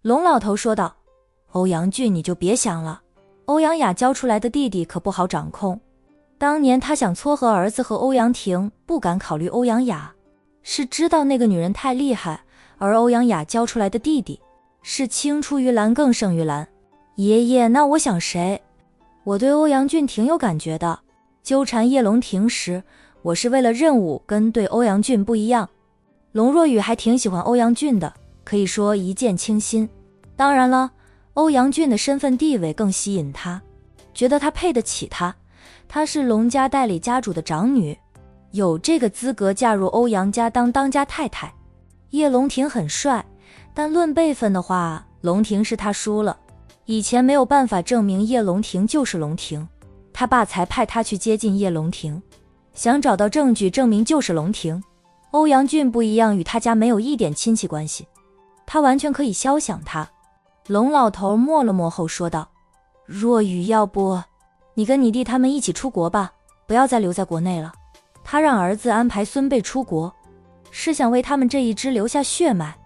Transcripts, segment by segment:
龙老头说道。欧阳俊你就别想了，欧阳雅教出来的弟弟可不好掌控。当年他想撮合儿子和欧阳婷，不敢考虑欧阳雅，是知道那个女人太厉害，而欧阳雅教出来的弟弟是青出于蓝更胜于蓝。爷爷，那我想谁？我对欧阳俊挺有感觉的，纠缠叶龙庭时，我是为了任务，跟对欧阳俊不一样。龙若雨还挺喜欢欧阳俊的，可以说一见倾心。当然了，欧阳俊的身份地位更吸引他，觉得他配得起他。她是龙家代理家主的长女，有这个资格嫁入欧阳家当当家太太。叶龙庭很帅，但论辈分的话，龙庭是他输了。以前没有办法证明叶龙庭就是龙庭，他爸才派他去接近叶龙庭，想找到证据证明就是龙庭。欧阳俊不一样，与他家没有一点亲戚关系，他完全可以肖想他。龙老头默了默后说道，若雨，要不你跟你弟他们一起出国吧，不要再留在国内了。他让儿子安排孙辈出国，是想为他们这一支留下血脉。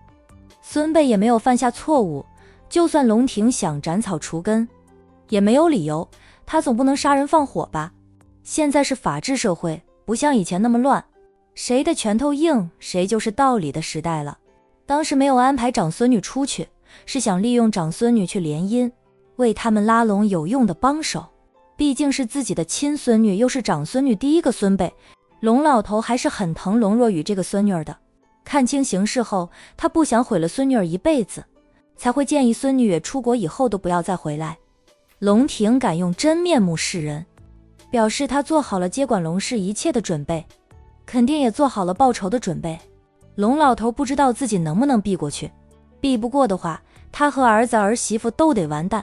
孙辈也没有犯下错误，就算龙庭想斩草除根，也没有理由，他总不能杀人放火吧？现在是法治社会，不像以前那么乱，谁的拳头硬，谁就是道理的时代了。当时没有安排长孙女出去，是想利用长孙女去联姻，为他们拉拢有用的帮手。毕竟是自己的亲孙女，又是长孙女第一个孙辈，龙老头还是很疼龙若雨这个孙女儿的。看清形势后，他不想毁了孙女儿一辈子，才会建议孙女也出国以后都不要再回来。龙庭敢用真面目示人，表示他做好了接管龙氏一切的准备，肯定也做好了报仇的准备。龙老头不知道自己能不能避过去，避不过的话，他和儿子儿媳妇都得完蛋。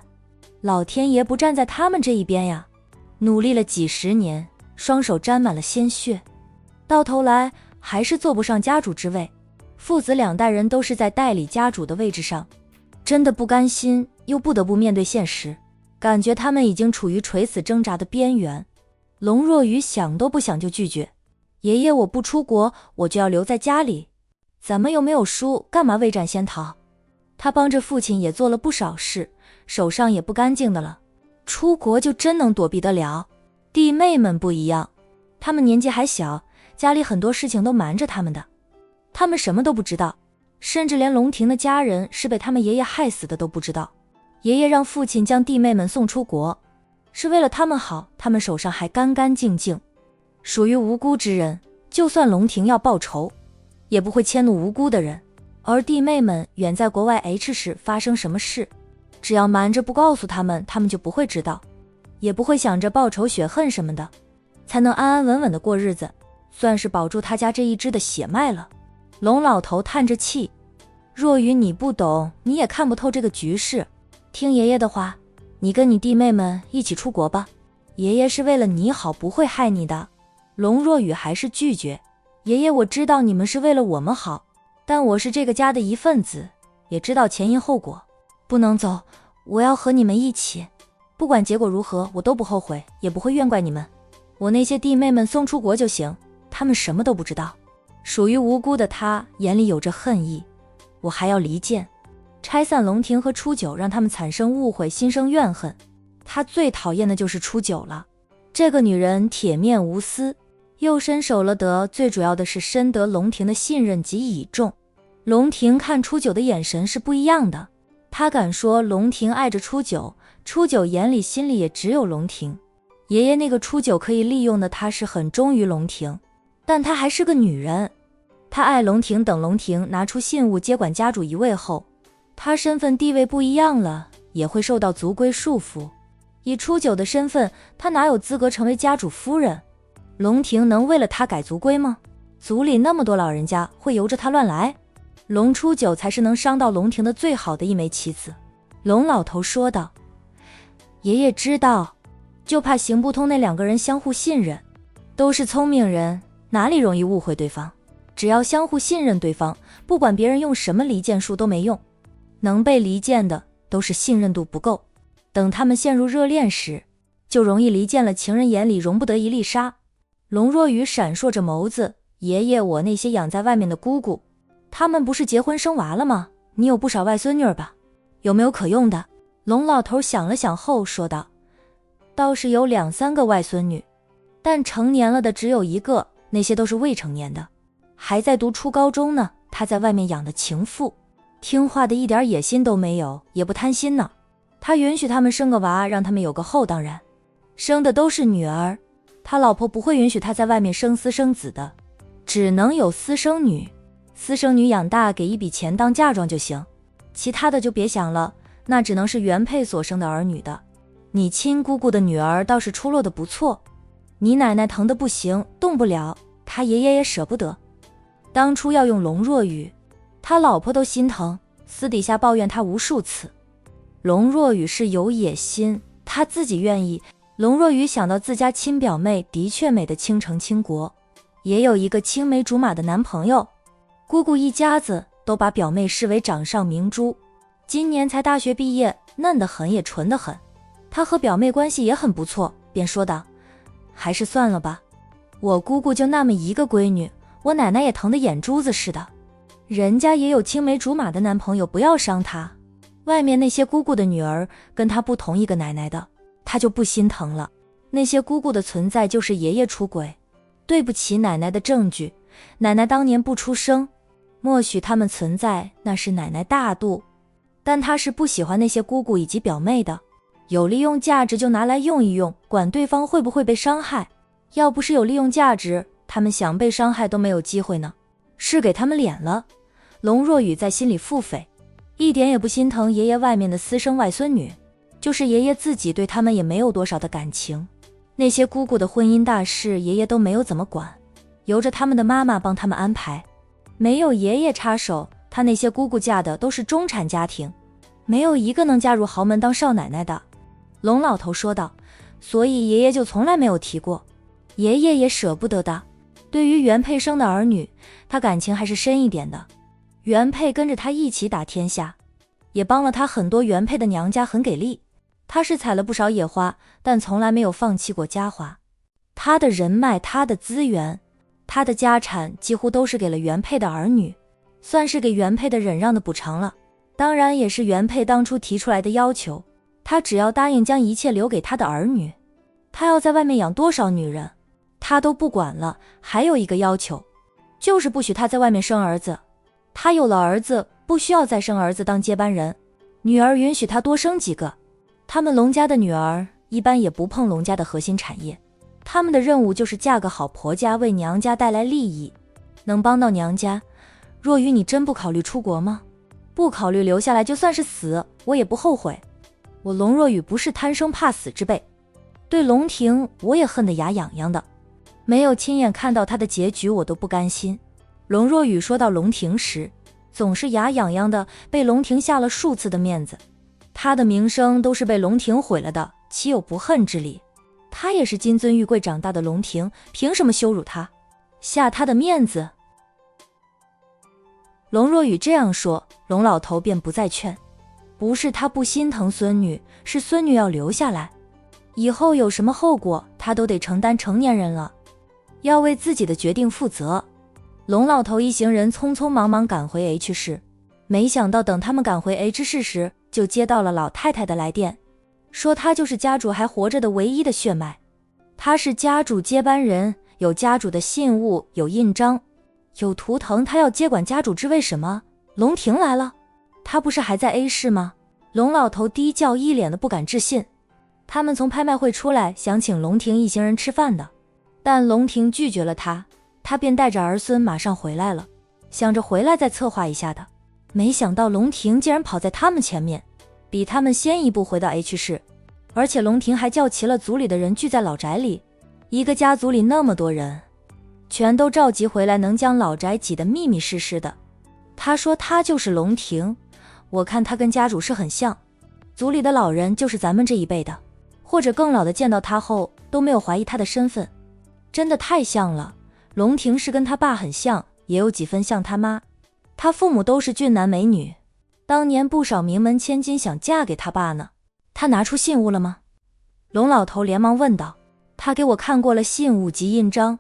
老天爷不站在他们这一边呀！努力了几十年，双手沾满了鲜血，到头来还是坐不上家主之位。父子两代人都是在代理家主的位置上，真的不甘心，又不得不面对现实，感觉他们已经处于垂死挣扎的边缘。龙若雨想都不想就拒绝，爷爷，我不出国，我就要留在家里。咱们又没有输，干嘛未战先逃？他帮着父亲也做了不少事，手上也不干净的了，出国就真能躲避得了？弟妹们不一样，他们年纪还小，家里很多事情都瞒着他们的，他们什么都不知道，甚至连龙庭的家人是被他们爷爷害死的都不知道。爷爷让父亲将弟妹们送出国，是为了他们好，他们手上还干干净净，属于无辜之人，就算龙庭要报仇，也不会迁怒无辜的人。而弟妹们远在国外 H 市发生什么事，只要瞒着不告诉他们，他们就不会知道，也不会想着报仇雪恨什么的，才能安安稳稳的过日子，算是保住他家这一支的血脉了。龙老头叹着气，若雨，你不懂，你也看不透这个局势，听爷爷的话，你跟你弟妹们一起出国吧，爷爷是为了你好，不会害你的。龙若雨还是拒绝，爷爷，我知道你们是为了我们好，但我是这个家的一份子，也知道前因后果，不能走，我要和你们一起，不管结果如何，我都不后悔，也不会怨怪你们。我那些弟妹们送出国就行，他们什么都不知道。属于无辜的他眼里有着恨意，我还要离间，拆散龙庭和初九，让他们产生误会，心生怨恨。他最讨厌的就是初九了，这个女人铁面无私，又伸手了得，最主要的是深得龙庭的信任及倚重。龙庭看初九的眼神是不一样的，他敢说龙庭爱着初九，初九眼里心里也只有龙庭。爷爷那个初九可以利用的，他是很忠于龙庭，但她还是个女人，他爱龙庭。等龙庭拿出信物接管家主一位后，他身份地位不一样了，也会受到族规束缚。以初九的身份，他哪有资格成为家主夫人？龙庭能为了他改族规吗？族里那么多老人家，会由着他乱来？龙初九才是能伤到龙庭的最好的一枚棋子。龙老头说道，爷爷知道，就怕行不通那两个人相互信任，都是聪明人，哪里容易误会对方？只要相互信任对方，不管别人用什么离间术都没用，能被离间的都是信任度不够。等他们陷入热恋时，就容易离间了，情人眼里容不得一粒沙。龙若雨闪烁着眸子，爷爷，我那些养在外面的姑姑，他们不是结婚生娃了吗？你有不少外孙女儿吧？有没有可用的？龙老头想了想后说道，倒是有2、3个外孙女，但成年了的只有1个，那些都是未成年的，还在读初高中呢。他在外面养的情妇，听话的一点野心都没有，也不贪心呢。他允许他们生个娃，让他们有个后，当然生的都是女儿。他老婆不会允许他在外面生私生子的，只能有私生女。私生女养大给一笔钱当嫁妆就行，其他的就别想了，那只能是原配所生的儿女的。你亲姑姑的女儿倒是出落得不错，你奶奶疼得不行，动不了，他爷爷也舍不得。当初要用龙若雨，他老婆都心疼，私底下抱怨他无数次。龙若雨是有野心，他自己愿意。龙若雨想到自家亲表妹的确美得倾城倾国，也有一个青梅竹马的男朋友，姑姑一家子都把表妹视为掌上明珠，今年才大学毕业，嫩得很也纯得很。他和表妹关系也很不错，便说道，还是算了吧，我姑姑就那么一个闺女，我奶奶也疼得眼珠子似的，人家也有青梅竹马的男朋友，不要伤她。外面那些姑姑的女儿跟她不同一个奶奶的，她就不心疼了。那些姑姑的存在就是爷爷出轨，对不起奶奶的证据，奶奶当年不出生，默许他们存在，那是奶奶大度。但她是不喜欢那些姑姑以及表妹的，有利用价值就拿来用一用，管对方会不会被伤害。要不是有利用价值，他们想被伤害都没有机会呢。是给他们脸了。龙若雨在心里腹诽，一点也不心疼爷爷外面的私生外孙女，就是爷爷自己对他们也没有多少的感情。那些姑姑的婚姻大事爷爷都没有怎么管，由着他们的妈妈帮他们安排，没有爷爷插手，他那些姑姑嫁的都是中产家庭，没有一个能嫁入豪门当少奶奶的。龙老头说道，所以爷爷就从来没有提过，爷爷也舍不得的。对于原配生的儿女，他感情还是深一点的。原配跟着他一起打天下，也帮了他很多，原配的娘家很给力，他是采了不少野花，但从来没有放弃过家花。他的人脉，他的资源，他的家产几乎都是给了原配的儿女，算是给原配的忍让的补偿了。当然也是原配当初提出来的要求，他只要答应将一切留给他的儿女，他要在外面养多少女人他都不管了。还有一个要求，就是不许他在外面生儿子，他有了儿子不需要再生儿子当接班人，女儿允许他多生几个。他们龙家的女儿一般也不碰龙家的核心产业，他们的任务就是嫁个好婆家，为娘家带来利益，能帮到娘家。若雨，你真不考虑出国吗？不考虑留下来，就算是死我也不后悔。我龙若雨不是贪生怕死之辈，对龙庭我也恨得牙痒痒的，没有亲眼看到他的结局我都不甘心。龙若雨说到龙庭时总是牙痒痒的，被龙庭下了数次的面子，他的名声都是被龙庭毁了的，岂有不恨之理？他也是金尊玉贵长大的龙庭，凭什么羞辱他，下他的面子？龙若雨这样说，龙老头便不再劝，不是他不心疼孙女，是孙女要留下来，以后有什么后果他都得承担，成年人了，要为自己的决定负责。龙老头一行人匆匆忙忙赶回 H 市，没想到等他们赶回 H 市时，就接到了老太太的来电，说她就是家主还活着的唯一的血脉，她是家主接班人，有家主的信物，有印章，有图腾，她要接管家主之位。什么？龙庭来了？她不是还在 A 市吗？龙老头低叫，一脸的不敢置信。他们从拍卖会出来，想请龙庭一行人吃饭的，但龙庭拒绝了他便带着儿孙马上回来了，想着回来再策划一下的。没想到龙庭竟然跑在他们前面，比他们先一步回到 H 市，而且龙庭还叫齐了族里的人聚在老宅里，一个家族里那么多人，全都召集回来，能将老宅挤得密密实实的。他说他就是龙庭，我看他跟家主是很像，族里的老人就是咱们这一辈的，或者更老的，见到他后都没有怀疑他的身份，真的太像了。龙庭是跟他爸很像，也有几分像他妈，他父母都是俊男美女，当年不少名门千金想嫁给他爸呢。他拿出信物了吗？龙老头连忙问道。他给我看过了信物及印章，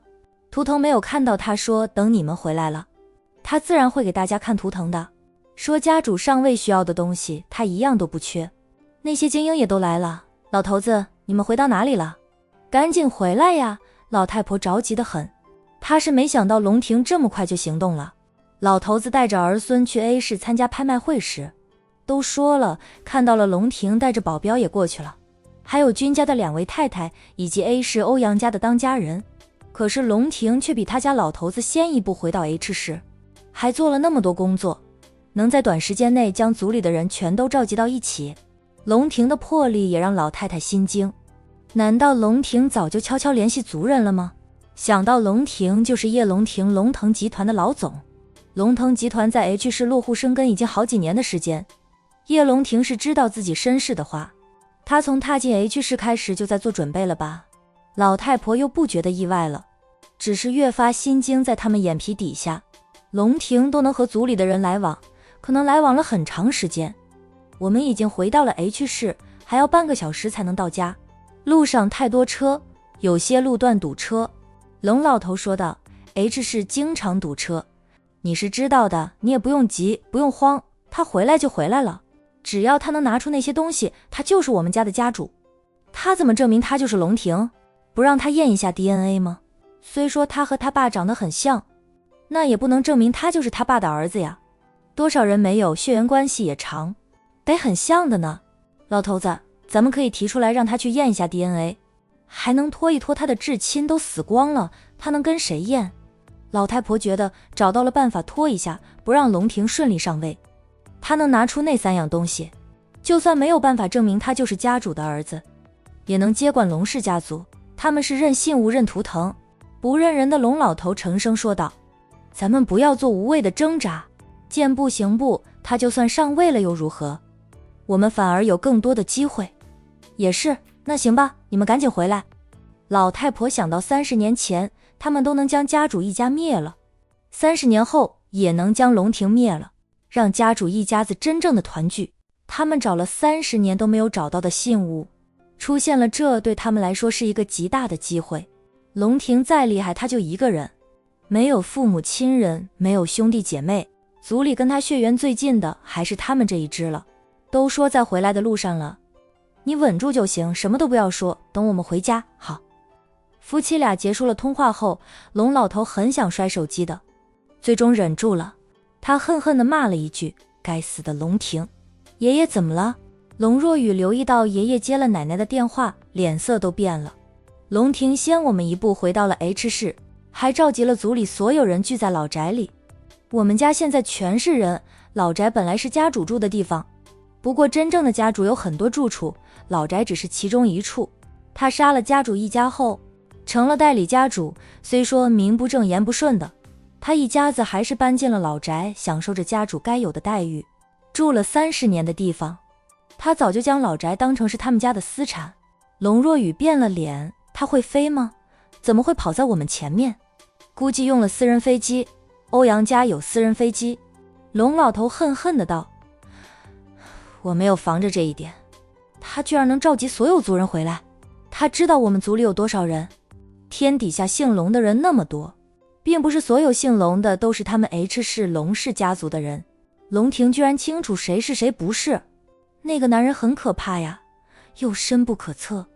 图腾没有看到，他说等你们回来了，他自然会给大家看图腾的。说家主上位需要的东西他一样都不缺。那些精英也都来了，老头子，你们回到哪里了？赶紧回来呀！老太婆着急得很，她是没想到龙庭这么快就行动了。老头子带着儿孙去 A 市参加拍卖会时，都说了，看到了龙庭带着保镖也过去了，还有君家的2位太太以及 A 市欧阳家的当家人。可是龙庭却比他家老头子先一步回到 H 市，还做了那么多工作，能在短时间内将族里的人全都召集到一起，龙庭的魄力也让老太太心惊。难道龙庭早就悄悄联系族人了吗？想到龙庭就是叶龙庭龙腾集团的老总，龙腾集团在 H 市落户生根已经好几年的时间，叶龙庭是知道自己身世的话，他从踏进 H 市开始就在做准备了吧？老太婆又不觉得意外了，只是越发心惊。在他们眼皮底下，龙庭都能和族里的人来往，可能来往了很长时间。我们已经回到了 H 市，还要半个小时才能到家，路上太多车，有些路段堵车。龙老头说道， H 市经常堵车，你是知道的，你也不用急，不用慌，他回来就回来了，只要他能拿出那些东西，他就是我们家的家主。他怎么证明他就是龙庭？不让他验一下 DNA 吗？虽说他和他爸长得很像，那也不能证明他就是他爸的儿子呀。多少人没有血缘关系也长，得很像的呢。老头子，咱们可以提出来让他去验一下 DNA， 还能拖一拖，他的至亲都死光了，他能跟谁验？老太婆觉得找到了办法拖一下，不让龙庭顺利上位。他能拿出那3样东西，就算没有办法证明他就是家主的儿子，也能接管龙氏家族。他们是认信物认图腾，不认人的。龙老头沉声说道，咱们不要做无谓的挣扎，见不行不，他就算上位了又如何？我们反而有更多的机会。也是，那行吧，你们赶紧回来。老太婆想到30年前他们都能将家主一家灭了，30年后也能将龙庭灭了，让家主一家子真正的团聚。他们找了30年都没有找到的信物，出现了，这对他们来说是一个极大的机会。龙庭再厉害，他就一个人，没有父母亲人，没有兄弟姐妹，族里跟他血缘最近的还是他们这一支了。都说在回来的路上了，你稳住就行，什么都不要说，等我们回家。好。夫妻俩结束了通话后，龙老头很想摔手机的，最终忍住了，他恨恨地骂了一句，该死的龙庭。爷爷怎么了？龙若雨留意到爷爷接了奶奶的电话，脸色都变了。龙庭先我们一步回到了 H 市，还召集了族里所有人聚在老宅里。我们家现在全是人，老宅本来是家主住的地方，不过真正的家主有很多住处，老宅只是其中一处。他杀了家主一家后，成了代理家主，虽说名不正言不顺的，他一家子还是搬进了老宅，享受着家主该有的待遇，住了30年的地方。他早就将老宅当成是他们家的私产。龙若雨变了脸，他会飞吗？怎么会跑在我们前面？估计用了私人飞机，欧阳家有私人飞机。龙老头恨恨的道，我没有防着这一点，他居然能召集所有族人回来。他知道我们族里有多少人，天底下姓龙的人那么多，并不是所有姓龙的都是他们 H 市龙氏家族的人。龙庭居然清楚谁是谁不是，那个男人很可怕呀，又深不可测。